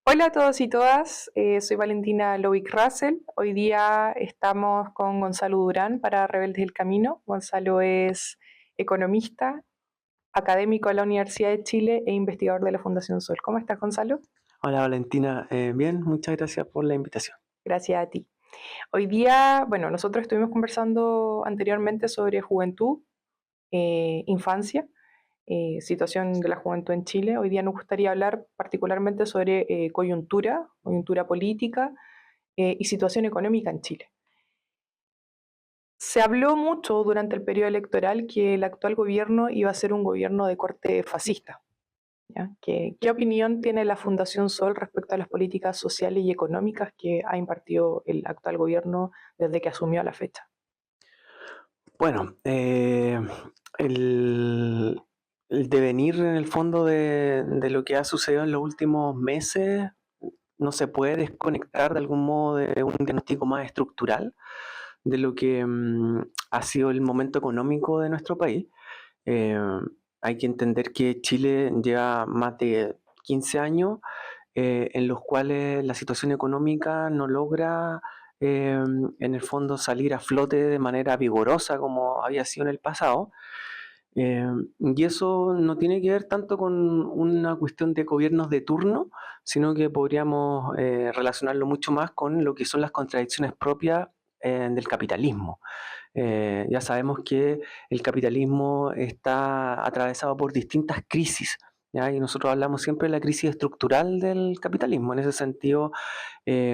Hola a todos y todas, soy Valentina Loic Russell. Hoy día estamos con Gonzalo Durán para Rebeldes del Camino. Gonzalo es economista, académico de la Universidad de Chile e investigador de la Fundación Sol. ¿Cómo estás, Gonzalo? Hola Valentina, bien, muchas gracias por la invitación. Gracias a ti. Hoy día, bueno, nosotros estuvimos conversando anteriormente sobre juventud, infancia, situación de la juventud en Chile. Hoy día nos gustaría hablar particularmente sobre coyuntura política y situación económica en Chile. Se habló mucho durante el periodo electoral que el actual gobierno iba a ser un gobierno de corte fascista. ¿Ya? ¿Qué opinión tiene la Fundación Sol respecto a las políticas sociales y económicas que ha impartido el actual gobierno desde que asumió a la fecha? Bueno, el, el devenir en el fondo de lo que ha sucedido en los últimos meses no se puede desconectar de algún modo de un diagnóstico más estructural de lo que ha sido el momento económico de nuestro país. Eh, Hay que entender que Chile lleva más de 15 años en los cuales la situación económica no logra en el fondo salir a flote de manera vigorosa como había sido en el pasado. Eh, y eso no tiene que ver tanto con una cuestión de gobiernos de turno, sino que podríamos relacionarlo mucho más con lo que son las contradicciones propias del capitalismo. Ya sabemos que el capitalismo está atravesado por distintas crisis, ¿ya? Y nosotros hablamos siempre de la crisis estructural del capitalismo. En ese sentido,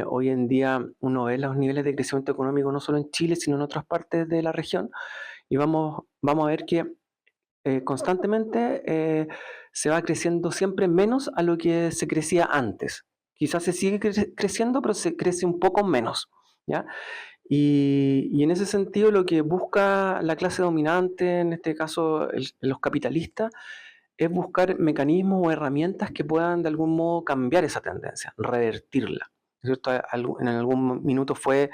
hoy en día uno ve los niveles de crecimiento económico no solo en Chile, sino en otras partes de la región, y vamos a ver que constantemente se va creciendo siempre menos a lo que se crecía antes. Quizás se sigue creciendo, pero se crece un poco menos, ¿ya? Y en ese sentido lo que busca la clase dominante, en este caso los capitalistas, es buscar mecanismos o herramientas que puedan de algún modo cambiar esa tendencia, revertirla. ¿Cierto? En algún minuto fue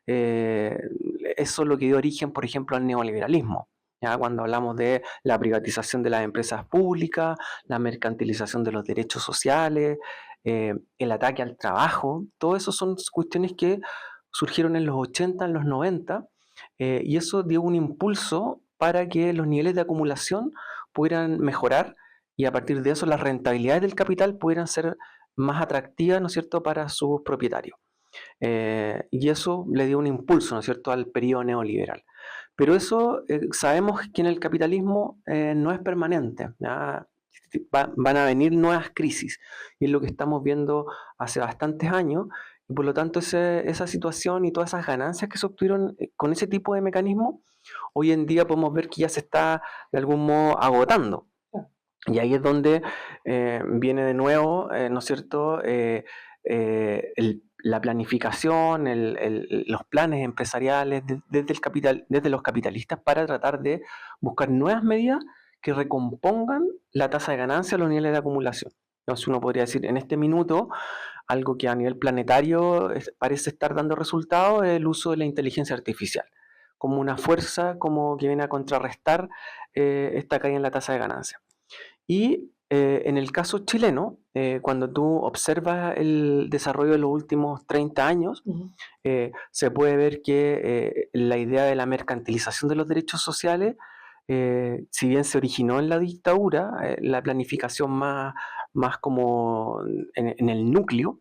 eh, eso lo que dio origen, por ejemplo, al neoliberalismo. ¿Ya? Cuando hablamos de la privatización de las empresas públicas, la mercantilización de los derechos sociales, el ataque al trabajo, todo eso son cuestiones que surgieron en los 80, en los 90, y eso dio un impulso para que los niveles de acumulación pudieran mejorar y a partir de eso las rentabilidades del capital pudieran ser más atractivas, ¿no es cierto?, para sus propietarios. Y eso le dio un impulso, ¿no es cierto?, al periodo neoliberal. Pero eso sabemos que en el capitalismo no es permanente, ¿ya? Van a venir nuevas crisis y es lo que estamos viendo hace bastantes años y por lo tanto esa situación y todas esas ganancias que se obtuvieron con ese tipo de mecanismo, hoy en día podemos ver que ya se está de algún modo agotando. Y ahí es donde viene de nuevo, ¿no es cierto?, la planificación, los planes empresariales desde los capitalistas para tratar de buscar nuevas medidas que recompongan la tasa de ganancia a los niveles de acumulación. Entonces uno podría decir, en este minuto, algo que a nivel planetario parece estar dando resultados es el uso de la inteligencia artificial, como una fuerza como que viene a contrarrestar esta caída en la tasa de ganancia. Y en el caso chileno, cuando tú observas el desarrollo de los últimos 30 años, se puede ver que la idea de la mercantilización de los derechos sociales, si bien se originó en la dictadura, la planificación más como en el núcleo,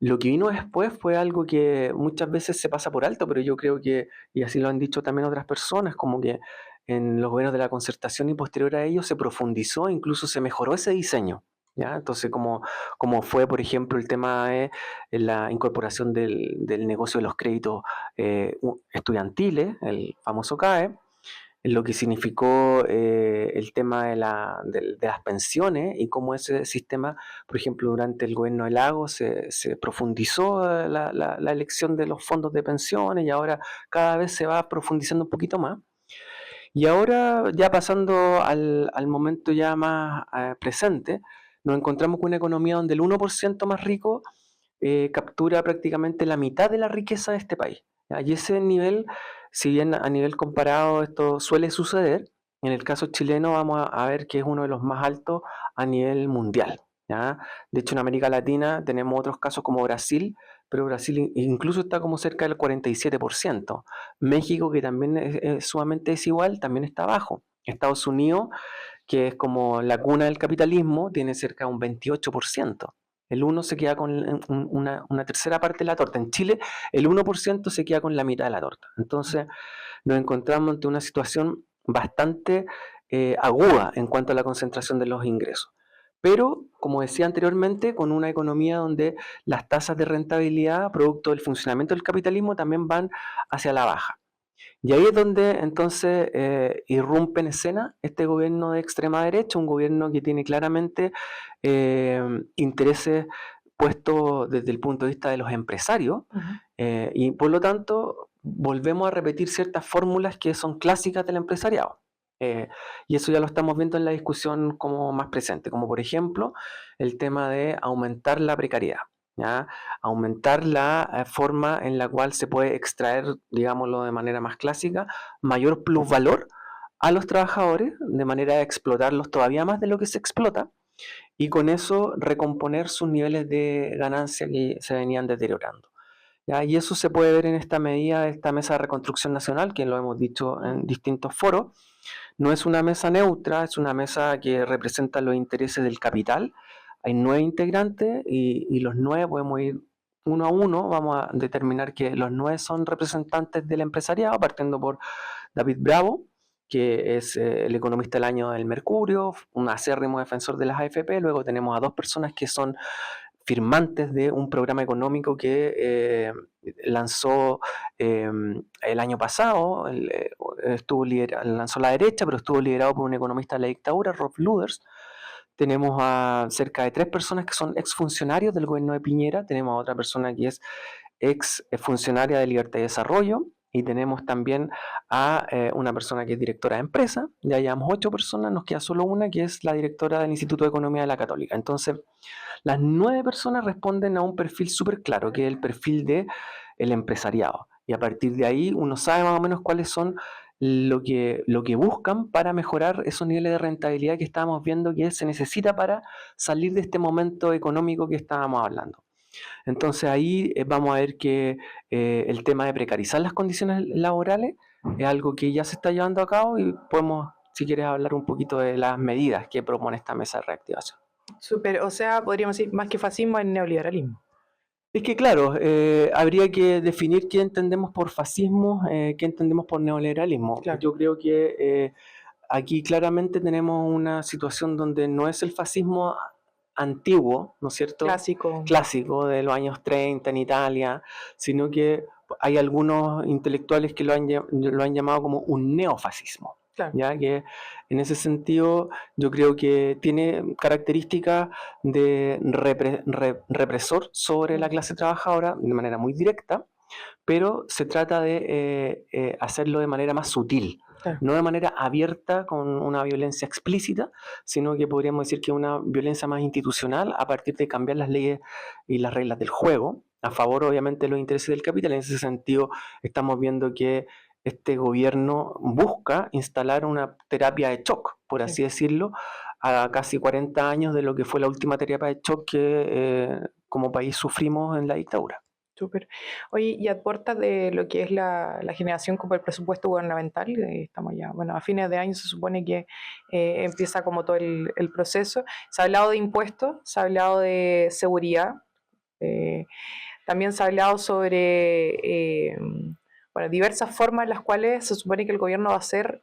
lo que vino después fue algo que muchas veces se pasa por alto, pero yo creo que, y así lo han dicho también otras personas, como que en los gobiernos de la concertación y posterior a ello se profundizó, incluso se mejoró ese diseño. ¿Ya? Entonces, como fue, por ejemplo, el tema de la incorporación del negocio de los créditos estudiantiles, el famoso CAE, lo que significó el tema de las pensiones y cómo ese sistema, por ejemplo, durante el gobierno de Lago se profundizó la elección de los fondos de pensiones y ahora cada vez se va profundizando un poquito más. Y ahora, ya pasando al momento ya más presente, nos encontramos con una economía donde el 1% más rico captura prácticamente la mitad de la riqueza de este país. ¿Ya? Y ese nivel, si bien a nivel comparado esto suele suceder, en el caso chileno vamos a ver que es uno de los más altos a nivel mundial. ¿ya? De hecho, en América Latina tenemos otros casos como Brasil, pero Brasil incluso está como cerca del 47%. México, que también es sumamente desigual, también está abajo. Estados Unidos, que es como la cuna del capitalismo, tiene cerca de un 28%. El 1 se queda con una tercera parte de la torta. En Chile, el 1% se queda con la mitad de la torta. Entonces, nos encontramos ante una situación bastante aguda en cuanto a la concentración de los ingresos. Pero, como decía anteriormente, con una economía donde las tasas de rentabilidad, producto del funcionamiento del capitalismo, también van hacia la baja. Y ahí es donde entonces irrumpe en escena este gobierno de extrema derecha, un gobierno que tiene claramente intereses puestos desde el punto de vista de los empresarios, y por lo tanto volvemos a repetir ciertas fórmulas que son clásicas del empresariado. Y eso ya lo estamos viendo en la discusión como más presente, como por ejemplo el tema de aumentar la precariedad, ¿ya? Aumentar la forma en la cual se puede extraer, digámoslo de manera más clásica, mayor plusvalor a los trabajadores, de manera de explotarlos todavía más de lo que se explota, y con eso recomponer sus niveles de ganancia que se venían deteriorando. ¿Ya? Y eso se puede ver en esta medida de esta mesa de reconstrucción nacional, que lo hemos dicho en distintos foros. No es una mesa neutra, es una mesa que representa los intereses del capital. Hay 9 integrantes y los 9 podemos ir uno a uno. Vamos a determinar que los 9 son representantes del empresariado, partiendo por David Bravo, que es el economista del año del Mercurio, un acérrimo defensor de las AFP. Luego tenemos a 2 personas que son firmantes de un programa económico que lanzó el año pasado, lanzó la derecha, pero estuvo liderado por un economista de la dictadura, Rob Luders. Tenemos a cerca de 3 personas que son exfuncionarios del gobierno de Piñera, tenemos a otra persona que es ex funcionaria de Libertad y Desarrollo, y tenemos también a una persona que es directora de empresa. Ya llevamos 8 personas, nos queda solo una que es la directora del Instituto de Economía de la Católica. Entonces, las 9 personas responden a un perfil súper claro, que es el perfil del empresariado. Y a partir de ahí uno sabe más o menos cuáles son lo que buscan para mejorar esos niveles de rentabilidad que estábamos viendo que se necesita para salir de este momento económico que estábamos hablando. Entonces ahí vamos a ver que el tema de precarizar las condiciones laborales es algo que ya se está llevando a cabo, y podemos, si quieres, hablar un poquito de las medidas que propone esta mesa de reactivación. Súper, o sea, podríamos decir más que fascismo es neoliberalismo. Es que claro, habría que definir qué entendemos por fascismo, qué entendemos por neoliberalismo. Claro. Yo creo que aquí claramente tenemos una situación donde no es el fascismo antiguo, ¿no es cierto? Clásico. Clásico de los años 30 en Italia, sino que hay algunos intelectuales que lo han llamado como un neofascismo. Claro. ¿Ya? Que en ese sentido yo creo que tiene características de represor sobre la clase trabajadora de manera muy directa, pero se trata de hacerlo de manera más sutil, Claro. no de manera abierta con una violencia explícita, sino que podríamos decir que una violencia más institucional a partir de cambiar las leyes y las reglas del juego, a favor obviamente de los intereses del capital. En ese sentido estamos viendo que este gobierno busca instalar una terapia de shock, por así decirlo, a casi 40 años de lo que fue la última terapia de shock que como país sufrimos en la dictadura. Súper. Oye, y aporta de lo que es la generación como el presupuesto gubernamental, estamos ya, bueno, a fines de año se supone que empieza como todo el proceso. Se ha hablado de impuestos, se ha hablado de seguridad, también se ha hablado sobre bueno, diversas formas en las cuales se supone que el gobierno va a hacer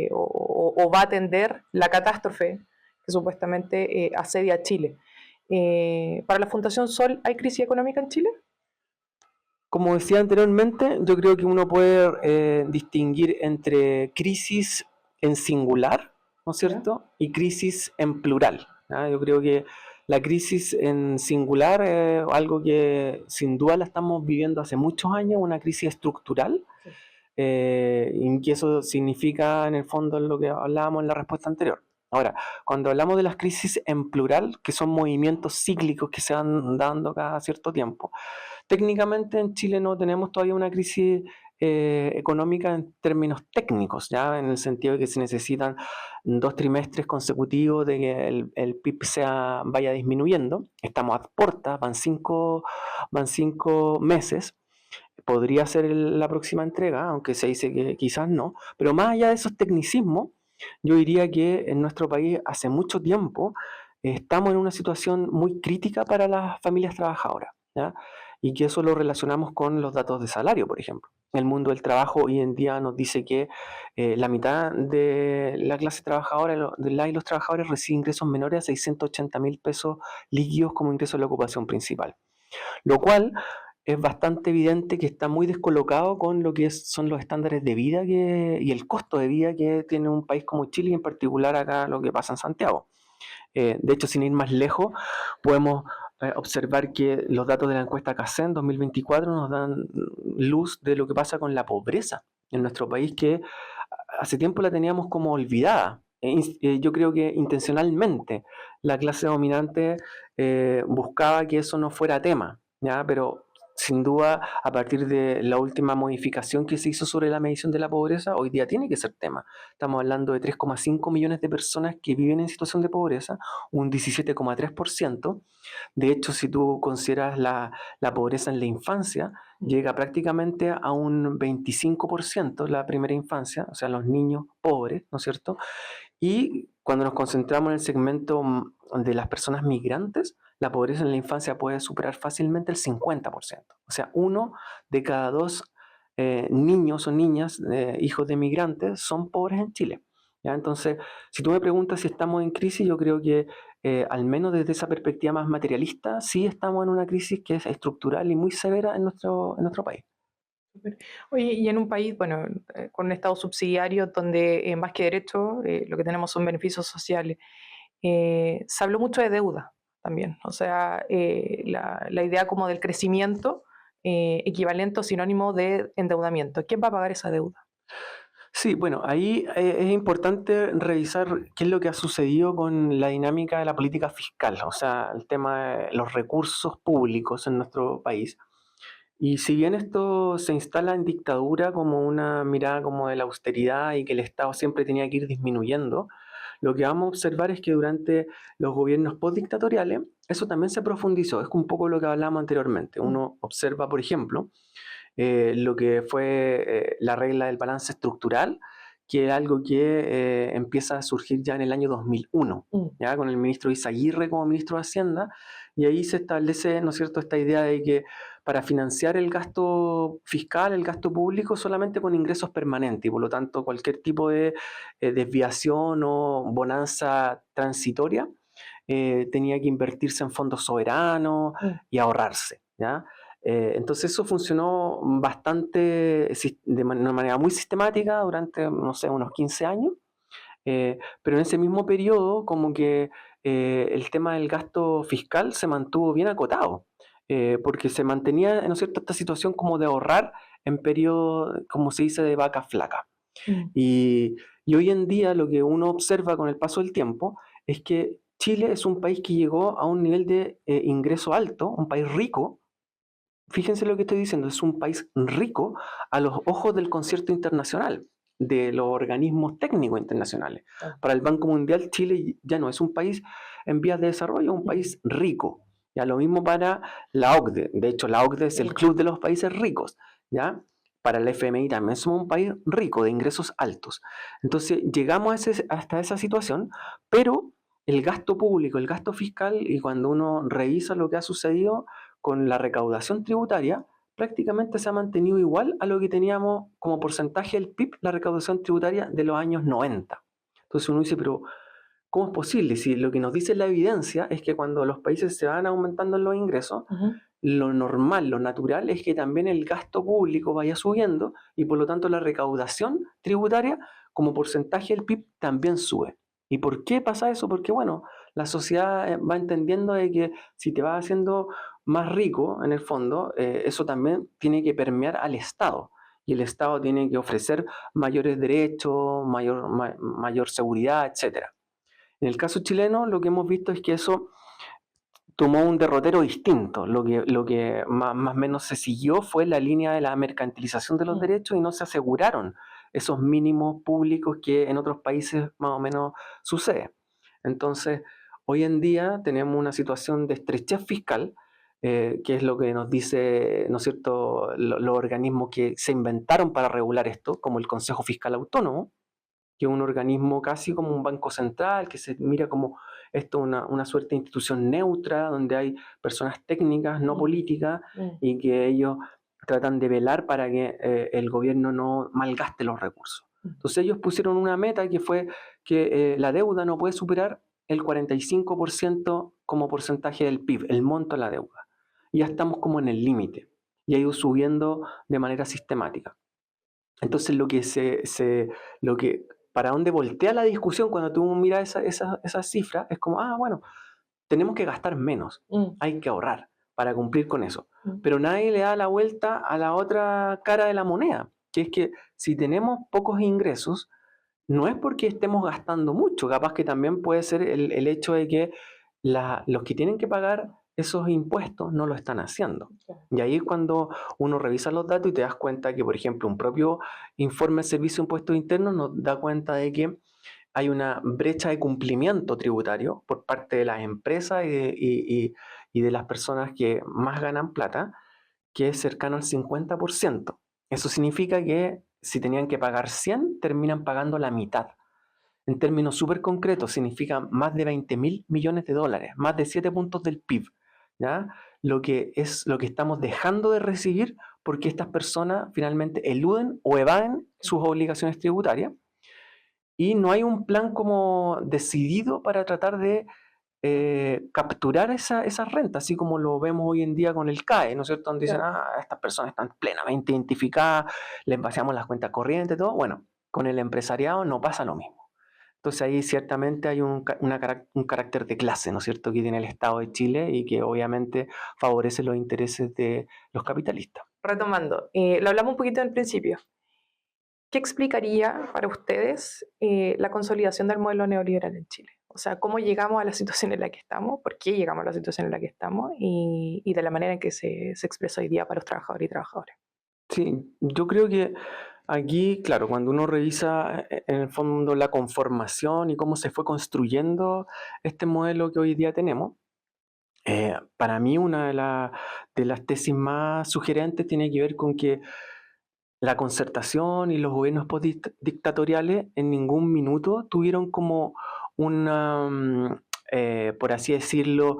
o va a atender la catástrofe que supuestamente asedia a Chile. Para la Fundación Sol, ¿hay crisis económica en Chile? Como decía anteriormente, yo creo que uno puede distinguir entre crisis en singular, ¿no es cierto?, y crisis en plural, ¿ya? Yo creo que la crisis en singular es algo que sin duda la estamos viviendo hace muchos años, una crisis estructural, y que eso significa en el fondo lo que hablábamos en la respuesta anterior. Ahora, cuando hablamos de las crisis en plural, que son movimientos cíclicos que se van dando cada cierto tiempo, técnicamente en Chile no tenemos todavía una crisis económica en términos técnicos, ¿ya? En el sentido de que se necesitan 2 trimestres consecutivos de que el PIB vaya disminuyendo. Estamos a puertas, van cinco meses. Podría ser la próxima entrega, aunque se dice que quizás no. Pero más allá de esos tecnicismos, yo diría que en nuestro país hace mucho tiempo estamos en una situación muy crítica para las familias trabajadoras, ¿ya? Y que eso lo relacionamos con los datos de salario, por ejemplo. El mundo del trabajo hoy en día nos dice que la mitad de la clase trabajadora, de las y los trabajadores, recibe ingresos menores a 680.000 pesos líquidos como ingreso de la ocupación principal. Lo cual es bastante evidente que está muy descolocado con lo que son los estándares de vida y el costo de vida que tiene un país como Chile, y en particular acá lo que pasa en Santiago. De hecho, sin ir más lejos, podemos observar que los datos de la encuesta CACEN 2024 nos dan luz de lo que pasa con la pobreza en nuestro país, que hace tiempo la teníamos como olvidada. Yo creo que intencionalmente la clase dominante buscaba que eso no fuera tema, ¿ya? Pero sin duda, a partir de la última modificación que se hizo sobre la medición de la pobreza, hoy día tiene que ser tema. Estamos hablando de 3,5 millones de personas que viven en situación de pobreza, un 17,3%. De hecho, si tú consideras la pobreza en la infancia, llega prácticamente a un 25% la primera infancia, o sea, los niños pobres, ¿no es cierto? Y cuando nos concentramos en el segmento de las personas migrantes, la pobreza en la infancia puede superar fácilmente el 50%. O sea, 1 de cada 2 niños o niñas, hijos de migrantes, son pobres en Chile, ¿ya? Entonces, si tú me preguntas si estamos en crisis, yo creo que al menos desde esa perspectiva más materialista, sí estamos en una crisis que es estructural y muy severa en nuestro país. Súper. Oye, y en un país, bueno, con un Estado subsidiario donde más que derechos, lo que tenemos son beneficios sociales, se habló mucho de deuda también, o sea, la idea como del crecimiento equivalente o sinónimo de endeudamiento. ¿Quién va a pagar esa deuda? Sí, bueno, ahí es importante revisar qué es lo que ha sucedido con la dinámica de la política fiscal, o sea, el tema de los recursos públicos en nuestro país. Y si bien esto se instala en dictadura como una mirada como de la austeridad y que el Estado siempre tenía que ir disminuyendo, lo que vamos a observar es que durante los gobiernos postdictatoriales eso también se profundizó. Es un poco lo que hablábamos anteriormente. Uno observa, por ejemplo, lo que fue la regla del balance estructural, que es algo que empieza a surgir ya en el año 2001, ¿ya? Con el ministro Izaguirre como ministro de Hacienda, y ahí se establece, ¿no es cierto?, esta idea de que para financiar el gasto fiscal, el gasto público, solamente con ingresos permanentes, y por lo tanto cualquier tipo de desviación o bonanza transitoria tenía que invertirse en fondos soberanos y ahorrarse, ¿ya? Entonces eso funcionó bastante, de una manera muy sistemática durante, no sé, unos 15 años, pero en ese mismo periodo como que el tema del gasto fiscal se mantuvo bien acotado, porque se mantenía, ¿no es cierto?, esta situación como de ahorrar en periodo, como se dice, de vaca flaca. Mm. Y hoy en día lo que uno observa con el paso del tiempo es que Chile es un país que llegó a un nivel de ingreso alto, un país rico. Fíjense lo que estoy diciendo, es un país rico a los ojos del concierto internacional, de los organismos técnicos internacionales. Ah. Para el Banco Mundial, Chile ya no es un país en vías de desarrollo, es un país rico. Ya lo mismo para la OCDE. De hecho, la OCDE es el club de los países ricos, ¿ya? Para el FMI también somos un país rico, de ingresos altos. Entonces, llegamos hasta esa situación, pero el gasto público, el gasto fiscal, y cuando uno revisa lo que ha sucedido con la recaudación tributaria, prácticamente se ha mantenido igual a lo que teníamos como porcentaje del PIB, la recaudación tributaria de los años 90. Entonces uno dice, pero ¿cómo es posible? Si lo que nos dice la evidencia es que cuando los países se van aumentando en los ingresos, lo normal, lo natural es que también el gasto público vaya subiendo y por lo tanto la recaudación tributaria como porcentaje del PIB también sube. ¿Y por qué pasa eso? Porque bueno, la sociedad va entendiendo de que si te vas haciendo más rico, en el fondo, eso también tiene que permear al Estado. Y el Estado tiene que ofrecer mayores derechos, mayor seguridad, etcétera. En el caso chileno, lo que hemos visto es que eso tomó un derrotero distinto. Lo que más o menos se siguió fue la línea de la mercantilización de los derechos y no se aseguraron esos mínimos públicos que en otros países más o menos sucede. Entonces, hoy en día tenemos una situación de estrechez fiscal, que es lo que nos dice, ¿no es cierto?, los organismos que se inventaron para regular esto, como el Consejo Fiscal Autónomo, que es un organismo casi como un banco central, que se mira como esto una suerte de institución neutra, donde hay personas técnicas, no políticas, y que ellos tratan de velar para que el gobierno no malgaste los recursos. Entonces ellos pusieron una meta que fue que la deuda no puede superar el 45% como porcentaje del PIB, el monto de la deuda. Y ya estamos como en el límite, y ha ido subiendo de manera sistemática. Entonces lo que para dónde voltea la discusión cuando tú miras esa cifra es como, bueno, tenemos que gastar menos, hay que ahorrar para cumplir con eso. Pero nadie le da la vuelta a la otra cara de la moneda, que es que si tenemos pocos ingresos, no es porque estemos gastando mucho, capaz que también puede ser el hecho de que los que tienen que pagar esos impuestos no lo están haciendo. Y ahí es cuando uno revisa los datos y te das cuenta que, por ejemplo, un propio informe del Servicio de Impuestos Internos nos da cuenta de que hay una brecha de cumplimiento tributario por parte de las empresas y de las personas que más ganan plata, que es cercano al 50%. Eso significa que si tenían que pagar 100, terminan pagando la mitad. En términos súper concretos, significa más de 20.000 millones de dólares, más de 7 puntos del PIB, ¿ya? Lo que estamos dejando de recibir porque estas personas finalmente eluden o evaden sus obligaciones tributarias, y no hay un plan como decidido para tratar de capturar esa renta, así como lo vemos hoy en día con el CAE, ¿no es cierto? Donde dicen, estas personas están plenamente identificadas, les vaciamos las cuentas corrientes, todo. Bueno, con el empresariado no pasa lo mismo. Entonces ahí ciertamente hay un carácter de clase, ¿no es cierto?, que tiene el Estado de Chile y que obviamente favorece los intereses de los capitalistas. Retomando, lo hablamos un poquito al principio. ¿Qué explicaría para ustedes la consolidación del modelo neoliberal en Chile? O sea, ¿cómo llegamos a la situación en la que estamos? ¿Por qué llegamos a la situación en la que estamos? Y de la manera en que se expresa hoy día para los trabajadores y trabajadoras. Sí, yo creo que aquí, claro, cuando uno revisa en el fondo la conformación y cómo se fue construyendo este modelo que hoy día tenemos, para mí una de las tesis más sugerentes tiene que ver con que la concertación y los gobiernos postdictatoriales en ningún minuto tuvieron como por así decirlo,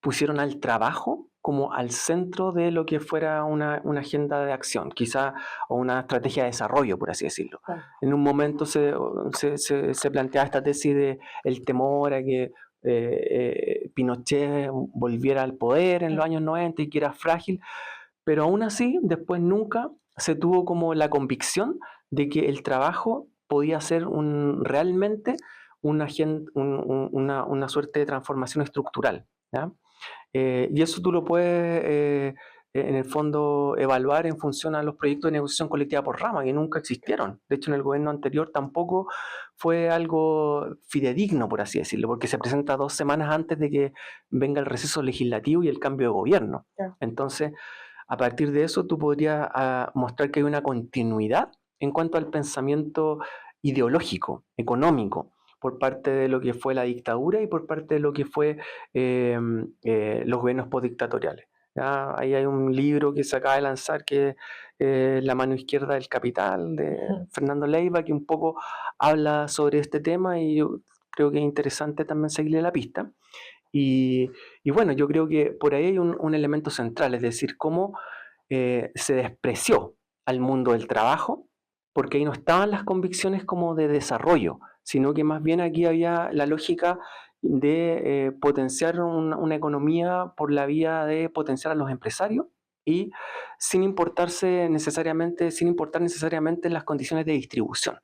pusieron al trabajo como al centro de lo que fuera una agenda de acción, quizá, o una estrategia de desarrollo, por así decirlo. En un momento se planteaba esta tesis de el temor a que Pinochet volviera al poder en los años 90 y que era frágil, pero aún así, después nunca se tuvo como la convicción de que el trabajo podía ser realmente una suerte de transformación estructural, ¿ya? Y eso tú lo puedes, en el fondo, evaluar en función a los proyectos de negociación colectiva por rama, que nunca existieron. De hecho, en el gobierno anterior tampoco fue algo fidedigno, por así decirlo, porque se presenta 2 semanas antes de que venga el receso legislativo y el cambio de gobierno. Yeah. Entonces, a partir de eso, tú podrías mostrar que hay una continuidad en cuanto al pensamiento ideológico, económico, por parte de lo que fue la dictadura y por parte de lo que fue los gobiernos postdictatoriales. ¿Ya? Ahí hay un libro que se acaba de lanzar que es La mano izquierda del capital, de Fernando Leiva, que un poco habla sobre este tema, y yo creo que es interesante también seguirle la pista. Y bueno, yo creo que por ahí hay un elemento central, es decir, cómo se despreció al mundo del trabajo, porque ahí no estaban las convicciones como de desarrollo, sino que más bien aquí había la lógica de potenciar una economía por la vía de potenciar a los empresarios y sin importar necesariamente las condiciones de distribución,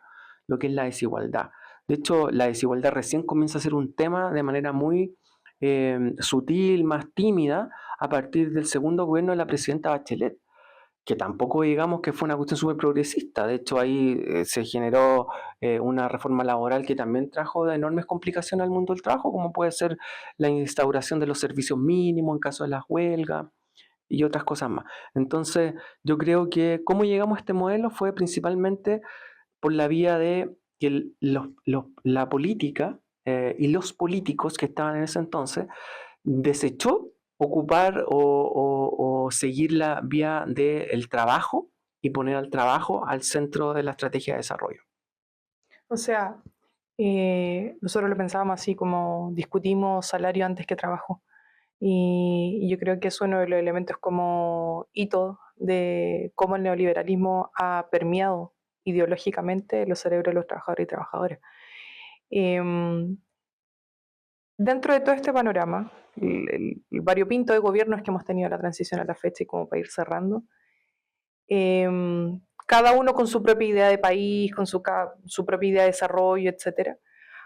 lo que es la desigualdad. De hecho, la desigualdad recién comienza a ser un tema de manera muy sutil, más tímida, a partir del segundo gobierno de la presidenta Bachelet, que tampoco digamos que fue una cuestión súper progresista. De hecho, ahí se generó una reforma laboral que también trajo enormes complicaciones al mundo del trabajo, como puede ser la instauración de los servicios mínimos en caso de las huelgas y otras cosas más. Entonces, yo creo que cómo llegamos a este modelo fue principalmente por la vía de que la política y los políticos que estaban en ese entonces desechó ocupar o seguir la vía del trabajo y poner al trabajo al centro de la estrategia de desarrollo. O sea, nosotros lo pensábamos así como discutimos salario antes que trabajo. Y yo creo que es uno de los elementos como hito de cómo el neoliberalismo ha permeado ideológicamente los cerebros de los trabajadores y trabajadoras. Em, Dentro de todo este panorama, el variopinto de gobiernos que hemos tenido a la transición a la fecha y como para ir cerrando, cada uno con su propia idea de país, con su propia idea de desarrollo, etcétera.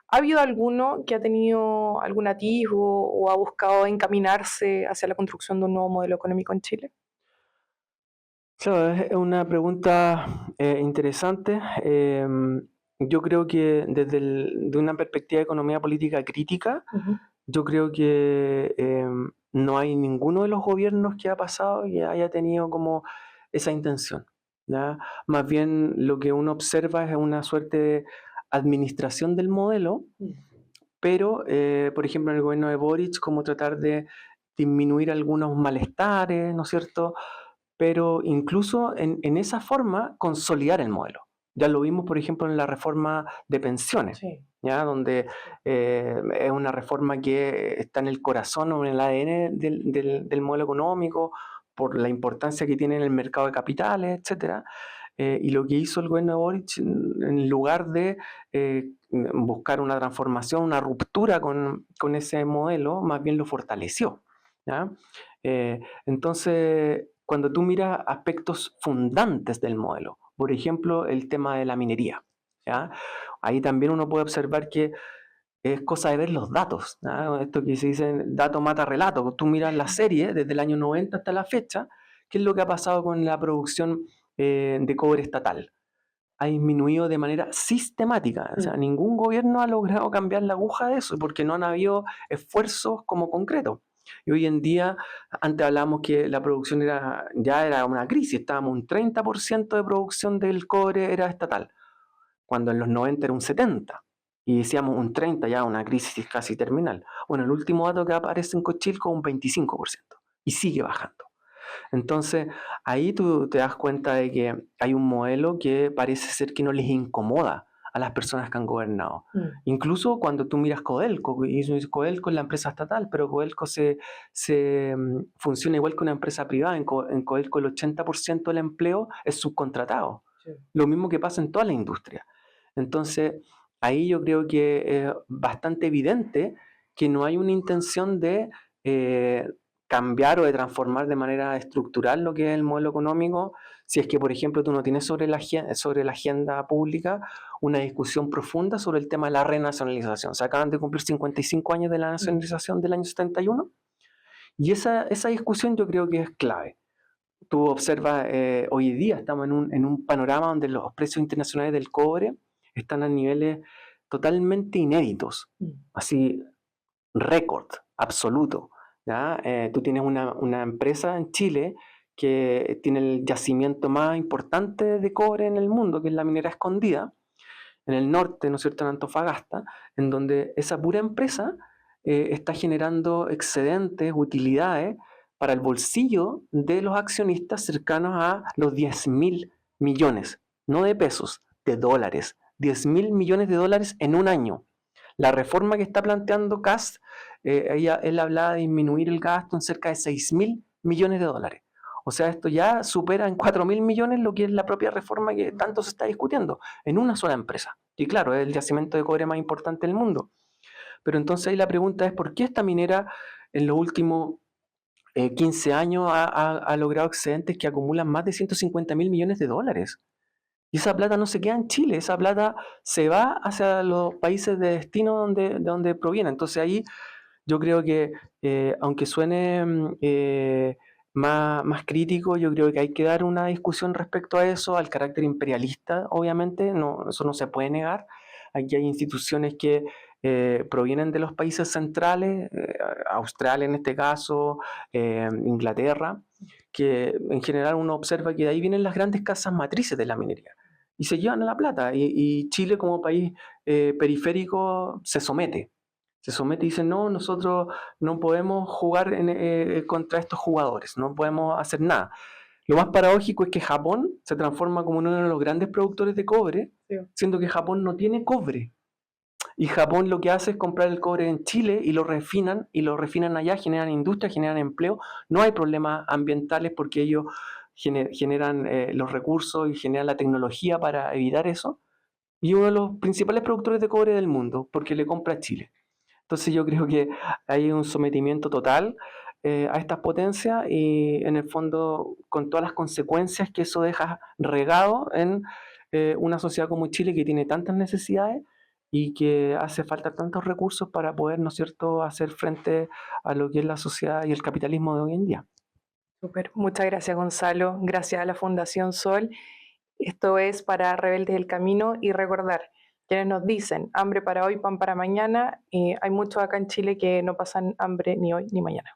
¿Ha habido alguno que ha tenido algún atisbo o ha buscado encaminarse hacia la construcción de un nuevo modelo económico en Chile? Claro, es una pregunta interesante. Yo creo que de una perspectiva de economía política crítica, Ujú. yo creo que no hay ninguno de los gobiernos que ha pasado que haya tenido como esa intención, ¿ya? Más bien lo que uno observa es una suerte de administración del modelo, pero por ejemplo en el gobierno de Boric, como tratar de disminuir algunos malestares, ¿no es cierto? Pero incluso en esa forma consolidar el modelo. Ya lo vimos, por ejemplo, en la reforma de pensiones, Sí. ¿ya? Donde es una reforma que está en el corazón o en el ADN del modelo económico, por la importancia que tiene en el mercado de capitales, etcétera. Y lo que hizo el gobierno de Boric, en lugar de buscar una transformación, una ruptura con ese modelo, más bien lo fortaleció, ¿ya? Entonces, cuando tú miras aspectos fundantes del modelo, por ejemplo, el tema de la minería, ¿ya? Ahí también uno puede observar que es cosa de ver los datos, ¿ya? Esto que se dice dato mata relato. Tú miras la serie desde el año 90 hasta la fecha, ¿qué es lo que ha pasado con la producción de cobre estatal? Ha disminuido de manera sistemática. O sea, ningún gobierno ha logrado cambiar la aguja de eso porque no han habido esfuerzos como concretos. Y hoy en día, antes hablábamos que la producción ya era una crisis, estábamos un 30% de producción del cobre era estatal, cuando en los 90 era un 70%. Y decíamos un 30%, ya una crisis casi terminal. Bueno, el último dato que aparece en Cochilco es un 25% y sigue bajando. Entonces, ahí tú te das cuenta de que hay un modelo que parece ser que no les incomoda a las personas que han gobernado. Incluso cuando tú miras Codelco, y Codelco es la empresa estatal, pero Codelco funciona igual que una empresa privada. En Codelco el 80% del empleo es subcontratado. Sí. Lo mismo que pasa en toda la industria. Entonces, ahí yo creo que es bastante evidente que no hay una intención de eh, cambiar o de transformar de manera estructural lo que es el modelo económico, si es que, por ejemplo, tú no tienes sobre la agenda pública una discusión profunda sobre el tema de la renacionalización. Se acaban de cumplir 55 años de la nacionalización del año 71 y esa discusión yo creo que es clave. Tú observas, hoy día estamos en un panorama donde los precios internacionales del cobre están a niveles totalmente inéditos, así récord absoluto, ¿ya? Tú tienes una empresa en Chile que tiene el yacimiento más importante de cobre en el mundo, que es la Minera Escondida, en el norte, ¿no es cierto?, en Antofagasta, en donde esa pura empresa está generando excedentes, utilidades para el bolsillo de los accionistas cercanos a los 10.000 millones, no de pesos, de dólares, 10.000 millones de dólares en un año. La reforma que está planteando Kast, él hablaba de disminuir el gasto en cerca de 6.000 millones de dólares. O sea, esto ya supera en 4.000 millones lo que es la propia reforma que tanto se está discutiendo, en una sola empresa. Y claro, es el yacimiento de cobre más importante del mundo. Pero entonces ahí la pregunta es, ¿por qué esta minera en los últimos 15 años ha logrado excedentes que acumulan más de 150.000 millones de dólares? Y esa plata no se queda en Chile, esa plata se va hacia los países de destino de donde proviene. Entonces ahí yo creo que, aunque suene más crítico. Yo creo que hay que dar una discusión respecto a eso, al carácter imperialista, obviamente, no, eso no se puede negar. Aquí hay instituciones que provienen de los países centrales, Australia en este caso, Inglaterra, que en general uno observa que de ahí vienen las grandes casas matrices de la minería y se llevan a la plata. Y Chile como país periférico se somete y dice, no, nosotros no podemos jugar contra estos jugadores, no podemos hacer nada. Lo más paradójico es que Japón se transforma como uno de los grandes productores de cobre, Sí. siendo que Japón no tiene cobre. Y Japón lo que hace es comprar el cobre en Chile y lo refinan allá, generan industria, generan empleo. No hay problemas ambientales porque ellos generan los recursos y generan la tecnología para evitar eso. Y uno de los principales productores de cobre del mundo, porque le compra a Chile. Entonces yo creo que hay un sometimiento total a estas potencias y en el fondo con todas las consecuencias que eso deja regado en una sociedad como Chile que tiene tantas necesidades y que hace falta tantos recursos para poder, ¿no es cierto?, hacer frente a lo que es la sociedad y el capitalismo de hoy en día. Súper. Muchas gracias, Gonzalo. Gracias a la Fundación Sol. Esto es para Rebeldes del Camino y recordar, quienes nos dicen hambre para hoy, pan para mañana, hay muchos acá en Chile que no pasan hambre ni hoy ni mañana.